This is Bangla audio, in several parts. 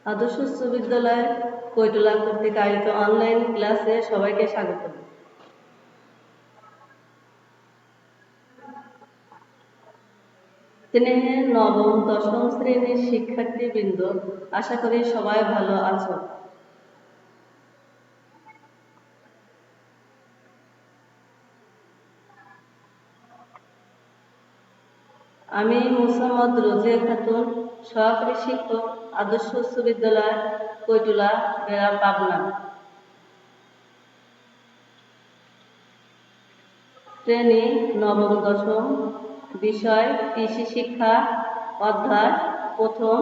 আদর্শ উচ্চ বিদ্যালয় কৈটলা কর্তৃক আয়োজিত অনলাইন ক্লাসে সবাইকে স্বাগত। স্নেহের নবম দশম শ্রেণীর শিক্ষার্থীবৃন্দ, আশা করি সবাই ভালো আছো। আমি মোসাম্মদ রোজিয়া খাতুন, সহকারী শিক্ষক, আদর্শ উচ্চ বিদ্যালয় কৈটলা, বেড়া, পাবনা। শ্রেণী নবম দশম, বিষয় কৃষি শিক্ষা, অধ্যায় প্রথম,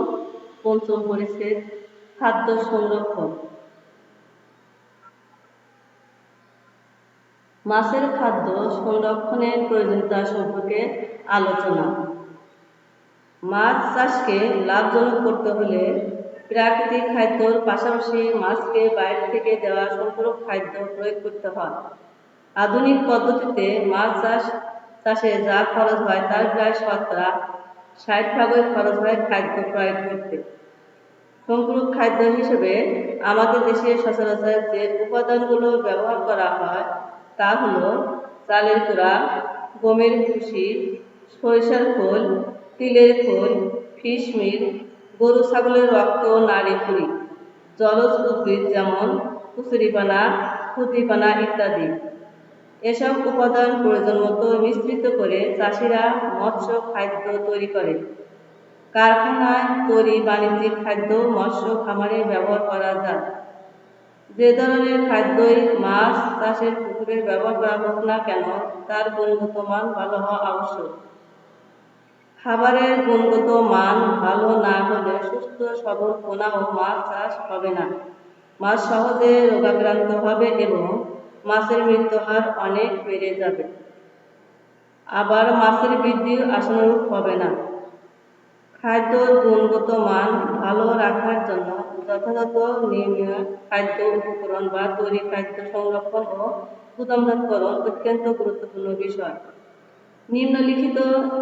পঞ্চম পরিচ্ছেদ খাদ্য সংরক্ষণ। মাছের খাদ্য সংরক্ষণের প্রয়োজনীয়তা সম্পর্কে আলোচনা। মাছ চাষকে লাভজনক করতে হলে প্রাকৃতিক খাদ্যর পাশাপাশি মাছকে বাইরে থেকে দেওয়া সম্পূরক খাদ্য প্রয়োগ করতে হয়। আধুনিক পদ্ধতিতে মাছ চাষে যা খরচ হয় তার প্রায় 60% খরচ হয় খাদ্য ক্রয় করতে। সম্পূরক খাদ্য হিসেবে আমাদের দেশে সচরাচর যে উপাদানগুলো ব্যবহার করা হয় তা হলো চালের গুঁড়া, গমের ভুসি, সরিষার খোল, তিলের খোল, ফিশ মিল, গরু ছাগলের রক্ত, নাড়ি ভুঁড়ি, জলজ উদ্ভিদ যেমন কচুরিপানা, খুদিপানা ইত্যাদি। এসব উপাদান প্রয়োজন মতো মিশ্রিত করে চাষিরা মৎস্য খাদ্য তৈরি করে। কারখানায় তৈরি বাণিজ্যিক খাদ্য মৎস্য খামারে ব্যবহার করা যায়। যে ধরনের খাদ্যই মাছ চাষের পুকুরে ব্যবহার করা হোক না কেন, তার গুণগত মান ভালো হওয়া আবশ্যক। খাবারের গুণগত মান ভালো না হলে সুস্থ সবল পোনাও মাছ চাষ হবে না। মাছ সহজে রোগাক্রান্ত হবে এবং মাছের মৃত্যু হার অনেক বেড়ে যাবে। আবার মাছের বৃদ্ধিও আশানুরূপ হবে না। খাদ্যর গুণগত মান ভালো রাখার জন্য যথাযথ নিয়মীয় খাদ্য উপকরণ বা তৈরি খাদ্য সংরক্ষণ ও গুদামজাতকরণ অত্যন্ত গুরুত্বপূর্ণ বিষয়। নিম্নলিখিত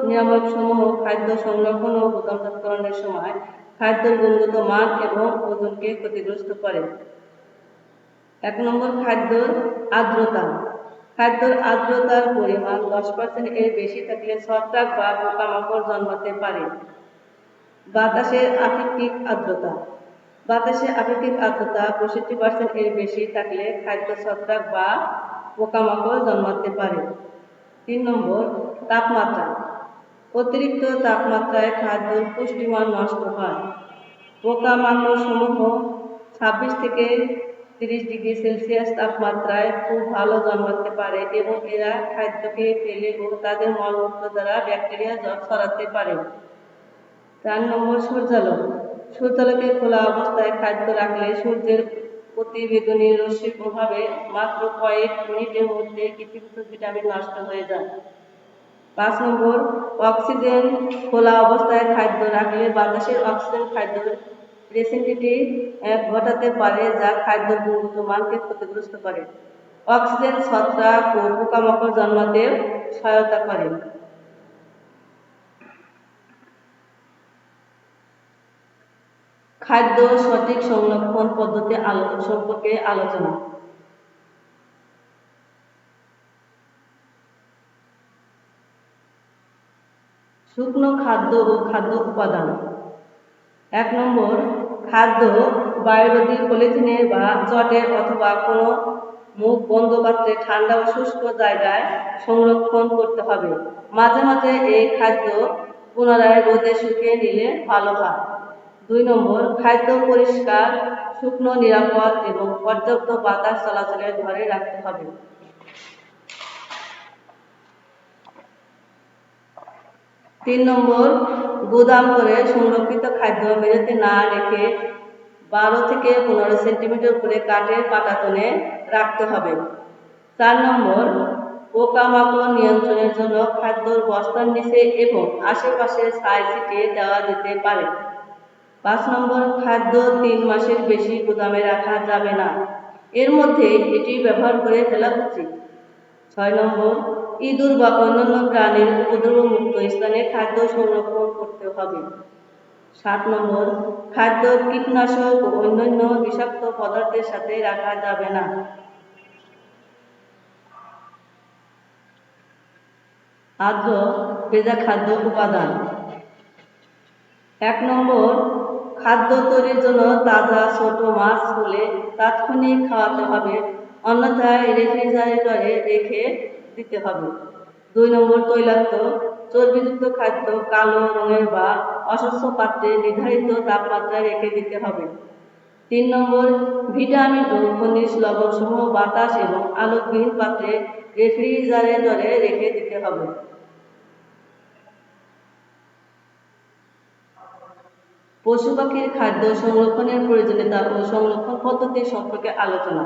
নিয়ামকসমূহ খাদ্য সংরক্ষণ ও গুদামজাতকরণের সময় খাদ্যের গুণগত মান এবং ওজনকে ক্ষতিগ্রস্ত করে। 1 নম্বর, খাদ্যের আর্দ্রতা। খাদ্যের আর্দ্রতার পরিমাণ 10% এর বেশি থাকলে ছত্রাক বা পোকামাকড় জন্মাতে পারে। বাতাসের আপেক্ষিক আর্দ্রতা। বাতাসে আপেক্ষিক আর্দ্রতা 65% এর বেশি থাকলে খাদ্য ছত্রাক বা পোকামাকড় জন্মাতে পারে। 3 নম্বর, তাপমাত্রা। অতিরিক্ত তাপমাত্রায় খাদ্যের পুষ্টিমান নষ্ট হয়। পোকামাকড় সমূহ 26 থেকে 30 ডিগ্রি সেলসিয়াস তাপমাত্রায় খুব ভালো জন্মাতে পারে এবং এরা খাদ্যকে ফেলে ও তাদের মলমূত্র দ্বারা ব্যাকটেরিয়া ছড়াতে পারে। 4 নম্বর, সূর্যালোক। সূর্যালোকে খোলা অবস্থায় খাদ্য রাখলে সূর্যের প্রতিবেদনী রশ্মির প্রভাবে মাত্র কয়েক মিনিটের মধ্যে কিছু ভিটামিন নষ্ট হয়ে যায়। 5 নম্বর, অক্সিজেন। খোলা অবস্থায় খাদ্য রাখলে বাতাসের অক্সিজেন খাদ্যের রেসিডিটি ঘটাতে পারে যা খাদ্যের গুণগত মানকে ক্ষতিগ্রস্ত করে। অক্সিজেন ছত্রাক ও পোকামাকড় জন্মাতে সহায়তা করে। খাদ্য সঠিক সংরক্ষণ পদ্ধতি সম্পর্কে আলোচনা। শুকনো খাদ্য ও খাদ্য উপাদান। 1 নম্বর, খাদ্য বায়ুরোধী পলিথিনে বা চটে অথবা কোনো মুখ বন্ধ পাত্রে ঠান্ডা ও শুষ্ক জায়গায় সংরক্ষণ করতে হবে। মাঝে মাঝে এই খাদ্য পুনরায় রোদে শুকিয়ে নিলে ভালো হয়। 2 নম্বর, খাদ্য পরিষ্কার, শুকনো, নিরাপদ এবং পর্যাপ্ত বাতাস চলাচলের ঘরে রাখতে হবে। 3 নম্বর, গুদাম করে সংরক্ষিত খাদ্য মেঝেতে না রেখে 12 থেকে 15 সেন্টিমিটার উপরে কাঠের পাটাতনে রাখতে হবে। 4 নম্বর, পোকামাকড় নিয়ন্ত্রণের জন্য খাদ্যর বস্তার নিচে এবং আশেপাশে ছাই ছিটিয়ে দেওয়া যেতে পারে। 5 নম্বর, খাদ্য 3 মাসের বেশি গুদামে রাখা যাবে না, এর মধ্যে এটি ব্যবহার করে ফেলা উচিত। 6 নম্বর, ইঁদুর বা অন্যান্য প্রাণীর উপদ্রব মুক্ত স্থানে খাদ্য সংরক্ষণ করতে হবে। 7 নম্বর, খাদ্য কীটনাশক ও অন্যান্য বিষাক্ত পদার্থের সাথে রাখা যাবে না। আর্দ্র ভেজা খাদ্য উপাদান। 1 নম্বর, খাদ্য তৈরির জন্য তাজা ছোট মাছ হলে তাৎক্ষণিক খাওয়াতে হবে, অন্যথায় রেফ্রিজারেটরে রেখে দিতে হবে। 2 নম্বর, তৈলাক্ত চর্বিযুক্ত খাদ্য কালো রঙের বা অস্বচ্ছ পাত্রে নির্ধারিত তাপমাত্রায় রেখে দিতে হবে। 3 নম্বর, ভিটামিন ও খনিজ লবণসমূহ বাতাস এবং আলোকবিহীন পাত্রে রেফ্রিজারেটরে রেখে দিতে হবে। পশু পাখির খাদ্য সংরক্ষণের প্রয়োজনীয়তা ও সংরক্ষণ পদ্ধতি সম্পর্কে আলোচনা।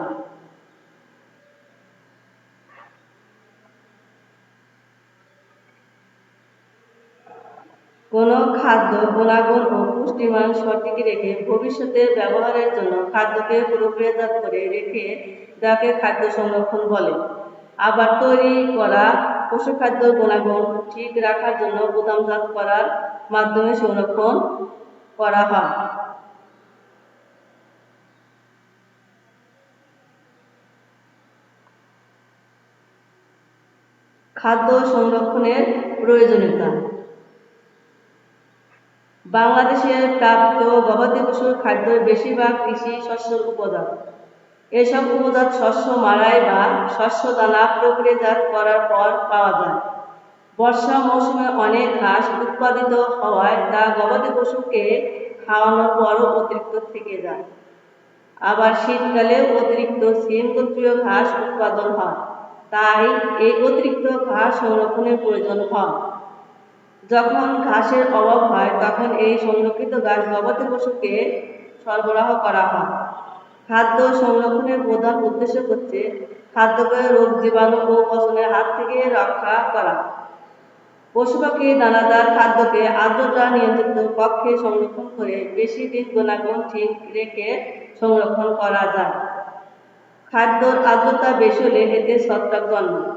কোনো খাদ্য গুণাগুণ ও পুষ্টিমান সঠিক রেখে ভবিষ্যতে ব্যবহারের জন্য খাদ্যকে প্রক্রিয়াজাত করে রেখে যাকে খাদ্য সংরক্ষণ বলে। আবার তৈরি করা পশু খাদ্য গুণাগুণ ঠিক রাখার জন্য গুদামজাত করার মাধ্যমে সংরক্ষণ করা হয়। খাদ্য সংরক্ষণের প্রয়োজনীয়তা। বাংলাদেশে প্রাপ্ত গবাদি পশুর খাদ্যের বেশিরভাগ কৃষি শস্যের উপজাত। এসব উপজাত শস্য মাড়াই বা শস্য দানা প্রক্রিয়াজাত করার পর পাওয়া যায়। বর্ষা মৌসুমে অনেক ঘাস উৎপাদিত হওয়ায় তা গবাদি পশুকে খাওয়ানোর পরও অতিরিক্ত থেকে যায়। আবার শীতকালে অতিরিক্ত সিম গোত্রীয় ঘাস উৎপাদন হয়, তাই এই অতিরিক্ত ঘাস সংরক্ষণের প্রয়োজন হয়। যখন ঘাসের অভাব হয় তখন এই সংরক্ষিত ঘাস গবাদি পশুকে সরবরাহ করা হয়। খাদ্য সংরক্ষণের প্রধান উদ্দেশ্য হচ্ছে খাদ্যকে রোগ জীবাণু ও পচনের হাত থেকে রক্ষা করা। পশু পাখি দানাদার খাদ্যকে আর্দ্রতা নিয়ন্ত্রিত কক্ষে সংরক্ষণ করে বেশি দিন গুণাগুণ ঠিক রেখে সংরক্ষণ করা যায়। খাদ্যর আর্দ্রতা বেশি হলে এতে ছত্রাক জন্মায়।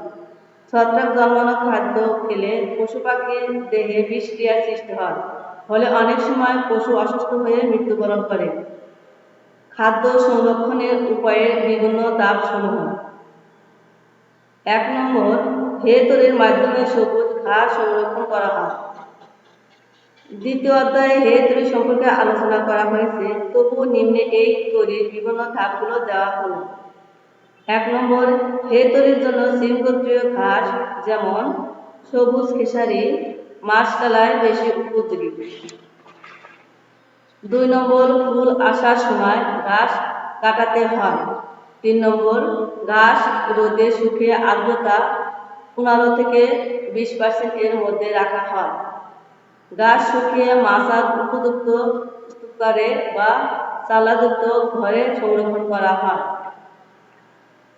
ছত্রাক জন্মানো খাদ্য খেলে পশু পাখির দেহে বিষক্রিয়ার সৃষ্টি হয়, ফলে অনেক সময় পশু অসুস্থ হয়ে মৃত্যুবরণ করে। খাদ্য সংরক্ষণের উপায়ের বিভিন্ন ধাপ সমূহ। 1 নম্বর, হে তৈরির মাধ্যমে সবুজ ঘাস সংরক্ষণ করা হয়। দ্বিতীয় অধ্যায়ে হে তৈরি সম্পর্কে আলোচনা করা হয়েছে, তবু নিম্নে এই তৈরির বিভিন্ন ধাপগুলো দেওয়া হলো। 1 নম্বর, হে তৈরির জন্য সিম গোত্রীয় ঘাস যেমন সবুজ খেসারি মাষকালায় বেশি উপযোগী। 2 নম্বর, ফুল আসার সময় ঘাস কাটাতে হয়। 3 নম্বর, ঘাস রোদে শুকিয়ে আর্দ্রতা 15 থেকে 20% এর মধ্যে রাখা হয়। ঘাস শুকিয়ে মাচার উপযুক্ত স্তূপাগারে বা চালাযুক্ত ঘরে সংরক্ষণ করা হয়।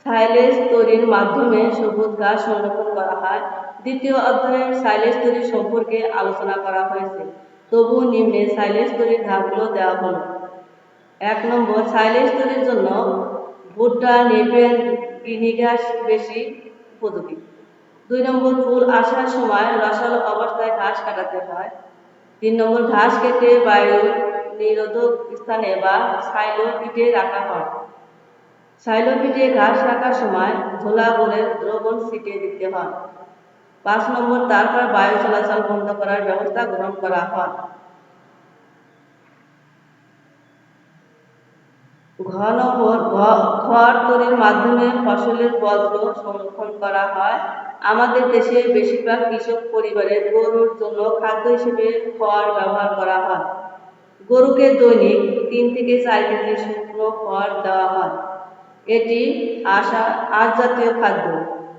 সাইলেজ তৈরির মাধ্যমে সবুজ ঘাস সংরক্ষণ করা হয়। দ্বিতীয় অধ্যায়ে সাইলেজ তৈরি সম্পর্কে আলোচনা করা হয়েছে, তবু নিম্নে সাইলেজ তৈরির ধাপগুলো দেওয়া হলো। 1 নম্বর, সাইলেজ তৈরির জন্য ভুট্টা নেপিয়ার গিনি ঘাস বেশি উপযোগী। 2 নম্বর, ফুল আসার সময় রসালো অবস্থায় ঘাস কাটাতে হয়। 3 নম্বর, ঘাস কেটে বায়ু নিরোধক স্থানে বা সাইলো পিটে রাখা হয়। সাইলো পিটে ঘাস রাখার সময় ঝোলা গুড়ের দ্রবণ ছিটিয়ে দিতে হয়। 5 নম্বর, তারপর বায়ু চলাচল বন্ধ করার ব্যবস্থা গ্রহণ করা হয়। ঘ নম্বর, খড় তৈরির মাধ্যমে ফসলের বর্জ্য সংরক্ষণ করা হয়। আমাদের দেশে বেশিরভাগ কৃষক পরিবারের গরুর জন্য খাদ্য হিসেবে খড় ব্যবহার করা হয়। গরুকে দৈনিক 3 থেকে 4 কেজি শুকনো খড় দেওয়া হয়। এটি আঁশ জাতীয় খাদ্য।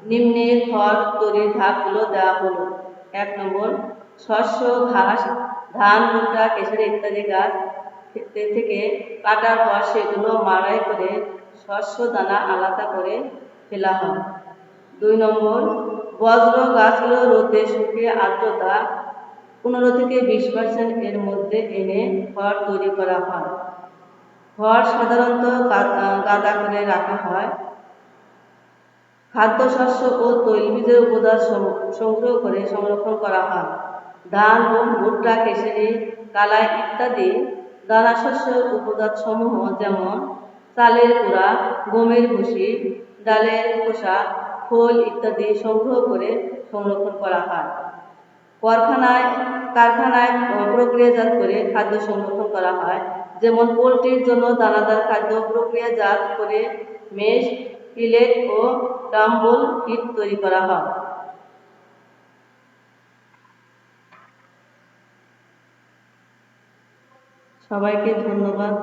নিম্নে খড় তৈরির ধাপগুলো দেওয়া হলো। 1 নম্বর, শস্য ঘাস ধান ভুট্টা খেসারি ইত্যাদি গাছ থেকে কাটার পর সেগুলো মাড়াই করে শস্য দানা আলাদা করে ফেলা হয়। 2 নম্বর, বজ্র গাছগুলো রোদে শুকিয়ে আর্দ্রতা 15 থেকে 20% এর মধ্যে এনে খড় তৈরি করা হয়। খড় সাধারণত গাদা করে রাখা হয়। খাদ্যশস্য ও তৈলবীজের উপাদান সংগ্রহ করে সংরক্ষণ করা হয়। ধান, গম, ভুট্টা, খেসারি, কালাই ইত্যাদি দানাশস্যের উপজাতসমূহ যেমন চালের কুড়া, গমের ভুসি, ডালের খোসা, খোল ইত্যাদি সংগ্রহ করে সংরক্ষণ করা হয়। কারখানায় প্রক্রিয়াজাত করে খাদ্য সংরক্ষণ করা হয়, যেমন পোলট্রির জন্য দানাদার খাদ্য প্রক্রিয়াজাত করে মেশ, পিলেট ও টাম্বল ফিড তৈরি করা হয়। সবাইকে ধন্যবাদ।